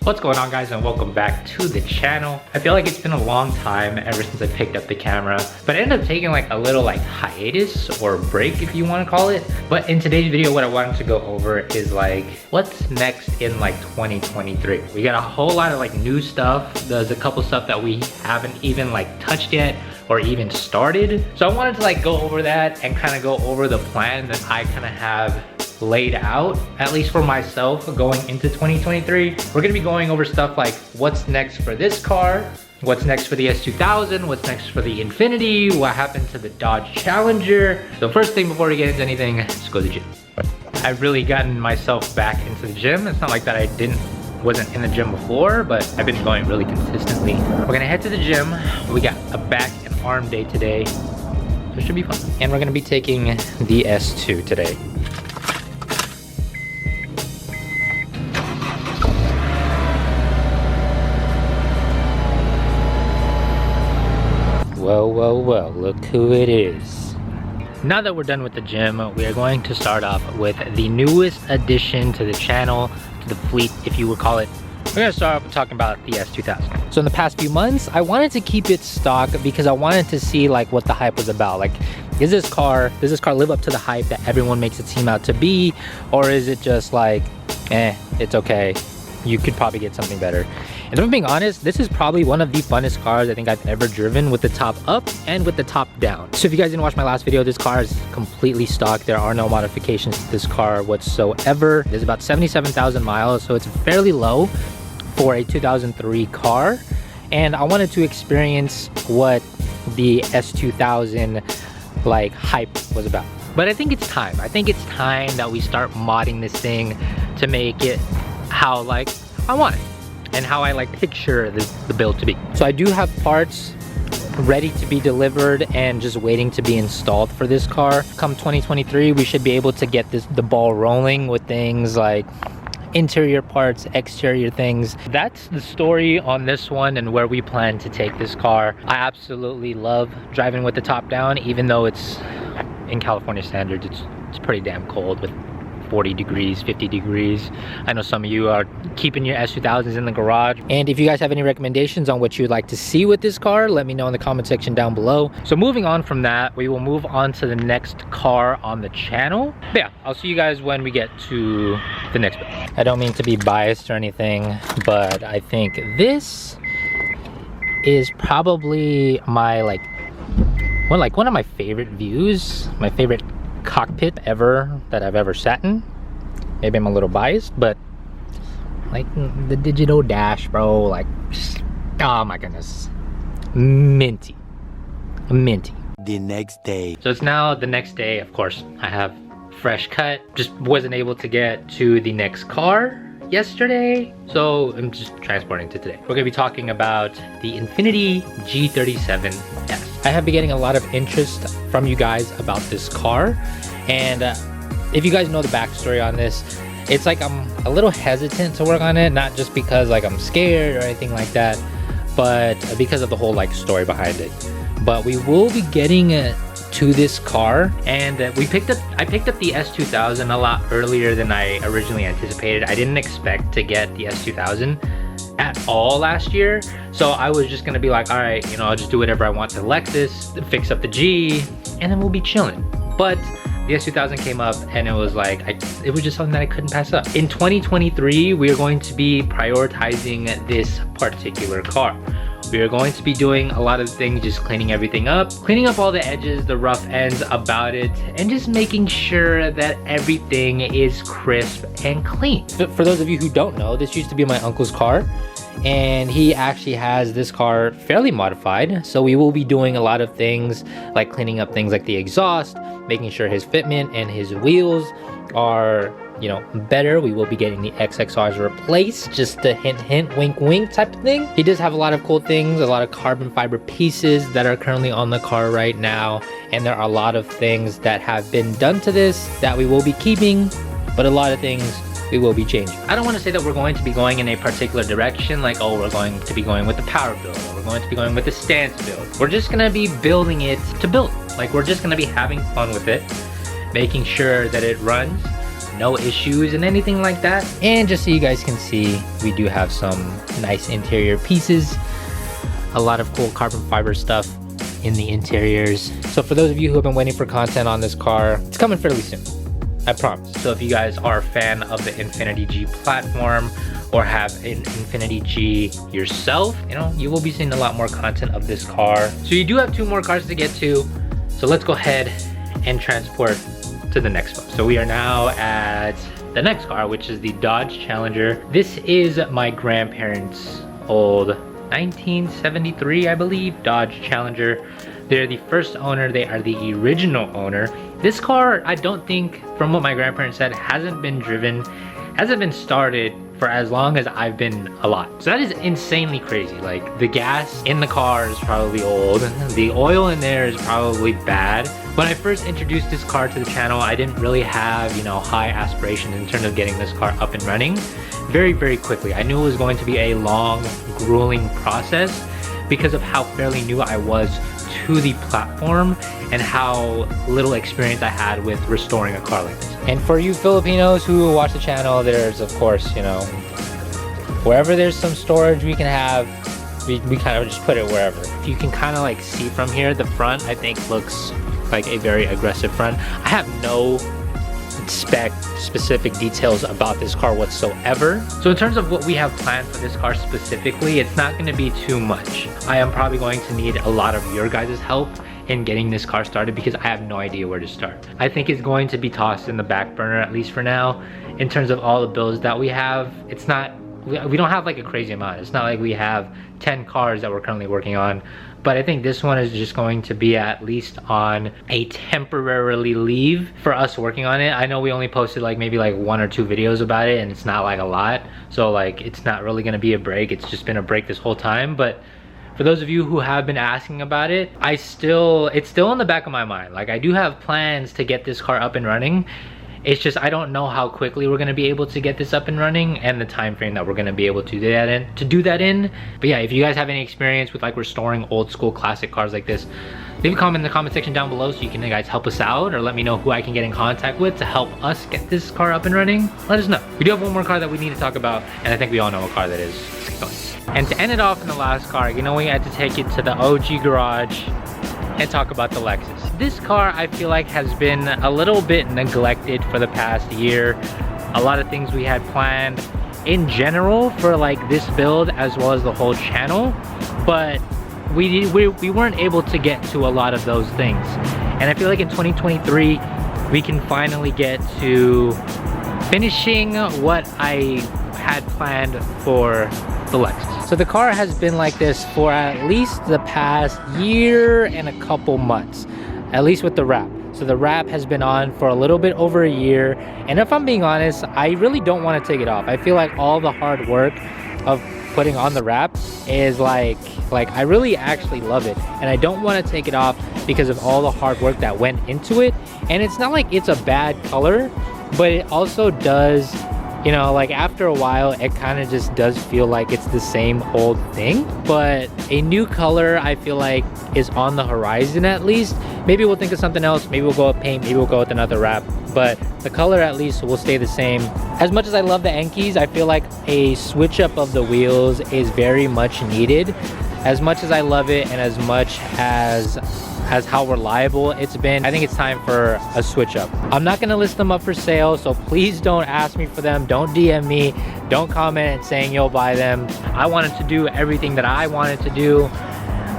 What's going on, guys, and welcome back to the channel. I feel like it's been a long time ever since I picked up the camera, but I ended up taking like a little hiatus or break, if you want to call it. But in today's video, what I wanted to go over is what's next in 2023. We got a whole lot of new stuff. There's a couple stuff that we haven't even touched yet or even started. So I wanted to go over that and kind of go over the plan that I kind of have laid out, at least for myself, going into 2023. We're gonna be going over stuff like what's next for this car, what's next for the S2000, what's next for the Infiniti, what happened to the Dodge Challenger. So first thing before we get into anything, let's go to the gym. I've really gotten myself back into the gym. It's not like that I wasn't in the gym before, but I've been going really consistently. We're gonna head to the gym. We got a back and arm day today. So it should be fun. And we're gonna be taking the S2 today. Well, look who it is. Now that we're done with the gym, we are going to start off with the newest addition to the channel, to the fleet, if you would call it. We're gonna start off with talking about the S2000. So in the past few months, I wanted to keep it stock because I wanted to see what the hype was about. Does this car live up to the hype that everyone makes it seem out to be? Or is it just it's okay. You could probably get something better. And if I'm being honest, this is probably one of the funnest cars I think I've ever driven, with the top up and with the top down. So if you guys didn't watch my last video, this car is completely stock. There are no modifications to this car whatsoever. There's about 77,000 miles, so it's fairly low for a 2003 car. And I wanted to experience what the S2000 hype was about. But I think it's time. I think it's time that we start modding this thing to make it how I want it and how I picture the build to be. So I do have parts ready to be delivered and just waiting to be installed for this car. Come 2023, we should be able to get the ball rolling with things like interior parts, exterior things. That's the story on this one and where we plan to take this car. I absolutely love driving with the top down, even though it's in California standards, it's pretty damn cold with 40 degrees, 50 degrees. I know some of you are keeping your S2000s in the garage. And if you guys have any recommendations on what you'd like to see with this car, let me know in the comment section down below. So moving on from that, we will move on to the next car on the channel. But yeah, I'll see you guys when we get to the next bit. I don't mean to be biased or anything, but I think this is probably my one of my favorite views, my favorite cockpit ever that I've ever sat in. Maybe I'm a little biased, but the digital dash, bro, oh my goodness, minty. The next day. So it's now the next day. Of course, I have fresh cut. Just wasn't able to get to the next car yesterday, so I'm just transporting to today. We're gonna be talking about the Infiniti G37S. I have been getting a lot of interest from you guys about this car, and if you guys know the backstory on this, it's I'm a little hesitant to work on it, not just because I'm scared or anything like that, but because of the whole story behind it. But we will be getting to this car, and I picked up the S2000 a lot earlier than I originally anticipated. I didn't expect to get the S2000 at all last year, so I was just gonna be all right, I'll just do whatever I want to Lexus, fix up the G, and then we'll be chilling. But the S2000 came up, and it was it was just something that I couldn't pass up. In 2023, we are going to be prioritizing this particular car. We are going to be doing a lot of things, just cleaning everything up, cleaning up all the edges, the rough ends about it, and just making sure that everything is crisp and clean. For those of you who don't know, this used to be my uncle's car, and he actually has this car fairly modified. So we will be doing a lot of things like cleaning up things like the exhaust, making sure his fitment and his wheels are better. We will be getting the XXRs replaced, just a hint, wink, wink type of thing. He does have a lot of cool things, a lot of carbon fiber pieces that are currently on the car right now. And there are a lot of things that have been done to this that we will be keeping, but a lot of things we will be changing. I don't want to say that we're going to be going in a particular direction, oh, we're going to be going with the power build, or we're going to be going with the stance build. We're just going to be building it to build. We're just going to be having fun with it, making sure that it runs, no issues and anything like that. And just so you guys can see, we do have some nice interior pieces, a lot of cool carbon fiber stuff in the interiors. So for those of you who have been waiting for content on this car, it's coming fairly soon, I promise. So if you guys are a fan of the Infiniti G platform or have an Infiniti G yourself, you know, you will be seeing a lot more content of this car. So you do have 2 more cars to get to. So let's go ahead and transport to the next one. So we are now at the next car, which is the Dodge Challenger. This is my grandparents' old 1973, I believe, Dodge Challenger. They're the first owner, they are the original owner. This car, I don't think, from what my grandparents said, hasn't been driven, hasn't been started for as long as I've been alive. So that is insanely crazy. Like, the gas in the car is probably old, the oil in there is probably bad. When I first introduced this car to the channel, I didn't really have, you know, high aspirations in terms of getting this car up and running very quickly. I knew it was going to be a long, grueling process because of how fairly new I was to the platform and how little experience I had with restoring a car like this. And for you Filipinos who watch the channel, there's of course, you know, wherever there's some storage we can have, we kind of just put it wherever. If you can kind of like see from here, the front I think looks like a very aggressive front. I have no specific details about this car whatsoever. So in terms of what we have planned for this car specifically, it's not going to be too much. I am probably going to need a lot of your guys' help in getting this car started because I have no idea where to start. I think it's going to be tossed in the back burner, at least for now. In terms of all the builds that we have, it's not, we don't have like a crazy amount. It's not like we have 10 cars that we're currently working on. But I think this one is just going to be at least on a temporarily leave for us working on it. I know we only posted like maybe like 1 or 2 videos about it and it's not like a lot. So like it's not really gonna be a break. It's just been a break this whole time. But for those of you who have been asking about it, it's still in the back of my mind. Like I do have plans to get this car up and running. It's just I don't know how quickly we're gonna be able to get this up and running and the time frame that we're gonna be able to do that in. But yeah, if you guys have any experience with like restoring old school classic cars like this, leave a comment in the comment section down below so you can guys help us out, or let me know who I can get in contact with to help us get this car up and running. Let us know. We do have one more car that we need to talk about, and I think we all know what car that is. Let's get going. And to end it off in the last car, you know, we had to take it to the OG garage and talk about the Lexus. This car I feel like has been a little bit neglected for the past year. A lot of things we had planned in general for like this build as well as the whole channel, but we weren't able to get to a lot of those things. And I feel like in 2023 we can finally get to finishing what I had planned for the Lexus. So the car has been like this for at least the past year and a couple months, at least with the wrap. So the wrap has been on for a little bit over a year, and if I'm being honest, I really don't want to take it off. I feel like all the hard work of putting on the wrap is like I really actually love it, and I don't want to take it off because of all the hard work that went into it. And it's not like it's a bad color, but it also does, you know, like after a while it kind of just does feel like it's the same old thing. But a new color I feel like is on the horizon at least. Maybe we'll think of something else, maybe we'll go with paint, maybe we'll go with another wrap, but the color at least will stay the same. As much as I love the Enkeis, I feel like a switch up of the wheels is very much needed. As much as I love it and as much as how reliable it's been, I think it's time for a switch up. I'm not gonna list them up for sale, so please don't ask me for them. Don't DM me, don't comment saying you'll buy them. I wanted to do everything that I wanted to do,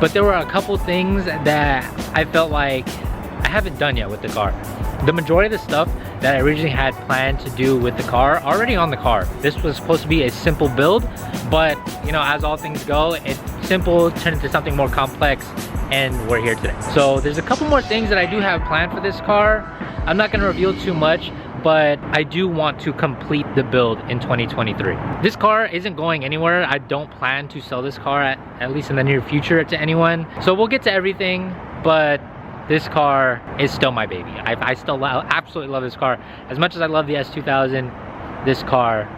but there were a couple things that I felt like I haven't done yet with the car. The majority of the stuff that I originally had planned to do with the car already on the car. This was supposed to be a simple build, but you know, as all things go, it's simple turned into something more complex, and we're here today. So there's a couple more things that I do have planned for this car. I'm not gonna reveal too much, but I do want to complete the build in 2023. This car isn't going anywhere. I don't plan to sell this car at least in the near future to anyone. So we'll get to everything, but this car is still my baby. I still absolutely love this car. As much as I love the S2000, this car,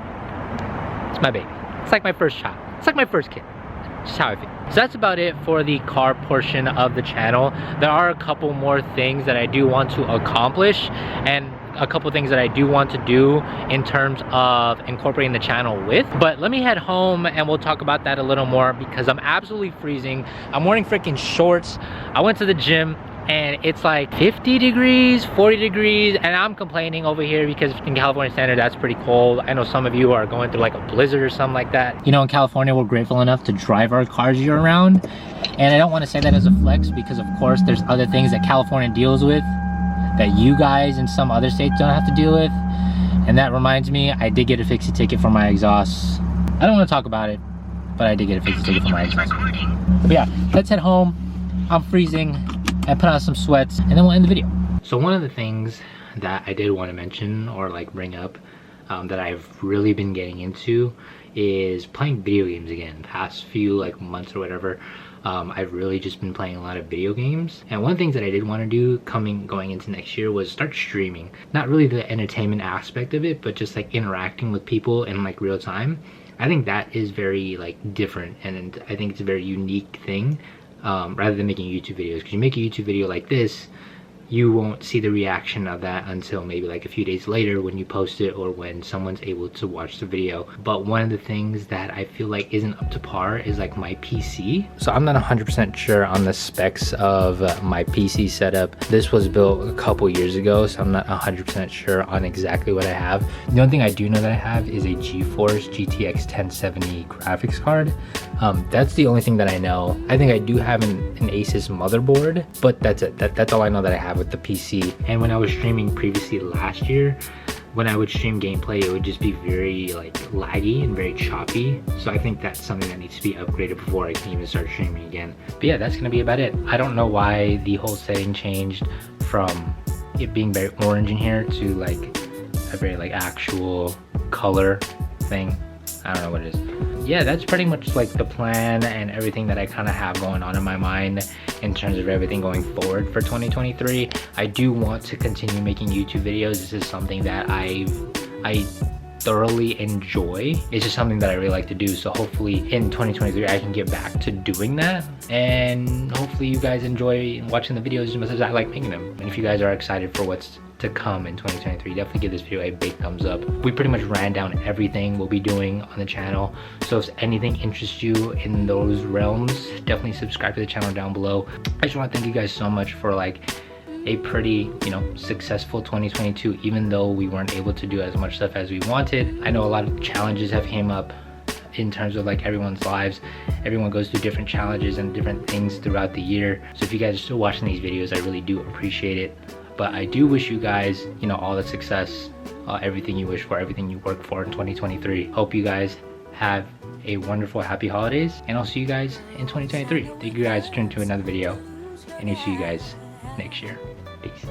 it's my baby. It's like my first child. It's like my first kid. Just how I feel. So that's about it for the car portion of the channel. There are a couple more things that I do want to accomplish, and a couple things that I do want to do in terms of incorporating the channel with. But let me head home and we'll talk about that a little more because I'm absolutely freezing. I'm wearing freaking shorts. I went to the gym and it's like 50 degrees, 40 degrees, and I'm complaining over here because in California standard, that's pretty cold. I know some of you are going through like a blizzard or something like that. You know, in California, we're grateful enough to drive our cars year round. And I don't want to say that as a flex because of course there's other things that California deals with that you guys in some other states don't have to deal with. And that reminds me, I did get a fix-it ticket for my exhaust. I don't want to talk about it, but I did get a fix-it ticket for my exhaust. But yeah, let's head home. I'm freezing. And put on some sweats and then we'll end the video. So one of the things that I did want to mention or like bring up that I've really been getting into is playing video games again. Past few like months or whatever, I've really just been playing a lot of video games. And one of the things that I did want to do going into next year was start streaming. Not really the entertainment aspect of it, but just like interacting with people in like real time. I think that is very like different, and I think it's a very unique thing. Rather than making YouTube videos, because you make a YouTube video like this, you won't see the reaction of that until maybe like a few days later when you post it or when someone's able to watch the video. But one of the things that I feel like isn't up to par is like my PC. So I'm not 100% sure on the specs of my PC setup. This was built a couple years ago, so I'm not 100% sure on exactly what I have. The only thing I do know that I have is a GeForce GTX 1070 graphics card. That's the only thing that I know. I think I do have an Asus motherboard, but that's it. That's all I know that I have with the PC. And when I was streaming previously last year, when I would stream gameplay, it would just be very like laggy and very choppy. So I think that's something that needs to be upgraded before I can even start streaming again. But yeah, that's gonna be about it. I don't know why the whole setting changed from it being very orange in here to like a very like actual color thing. I don't know what it is. Yeah, that's pretty much like the plan and everything that I kind of have going on in my mind in terms of everything going forward for 2023. I do want to continue making YouTube videos. This is something that I thoroughly enjoy. It's just something that I really like to do. So hopefully in 2023 I can get back to doing that, and hopefully you guys enjoy watching the videos as much as I like making them. And if you guys are excited for what's to come in 2023, definitely give this video a big thumbs up. We pretty much ran down everything we'll be doing on the channel, so if anything interests you in those realms, definitely subscribe to the channel down below. I just want to thank you guys so much for like a pretty, you know, successful 2022, even though we weren't able to do as much stuff as we wanted. I know a lot of challenges have came up in terms of like everyone's lives. Everyone goes through different challenges and different things throughout the year. So if you guys are still watching these videos, I really do appreciate it. But I do wish you guys, you know, all the success, everything you wish for, everything you work for in 2023. Hope you guys have a wonderful, happy holidays, and I'll see you guys in 2023. Thank you guys for tuning to another video, and I'll see you guys next year. Peace.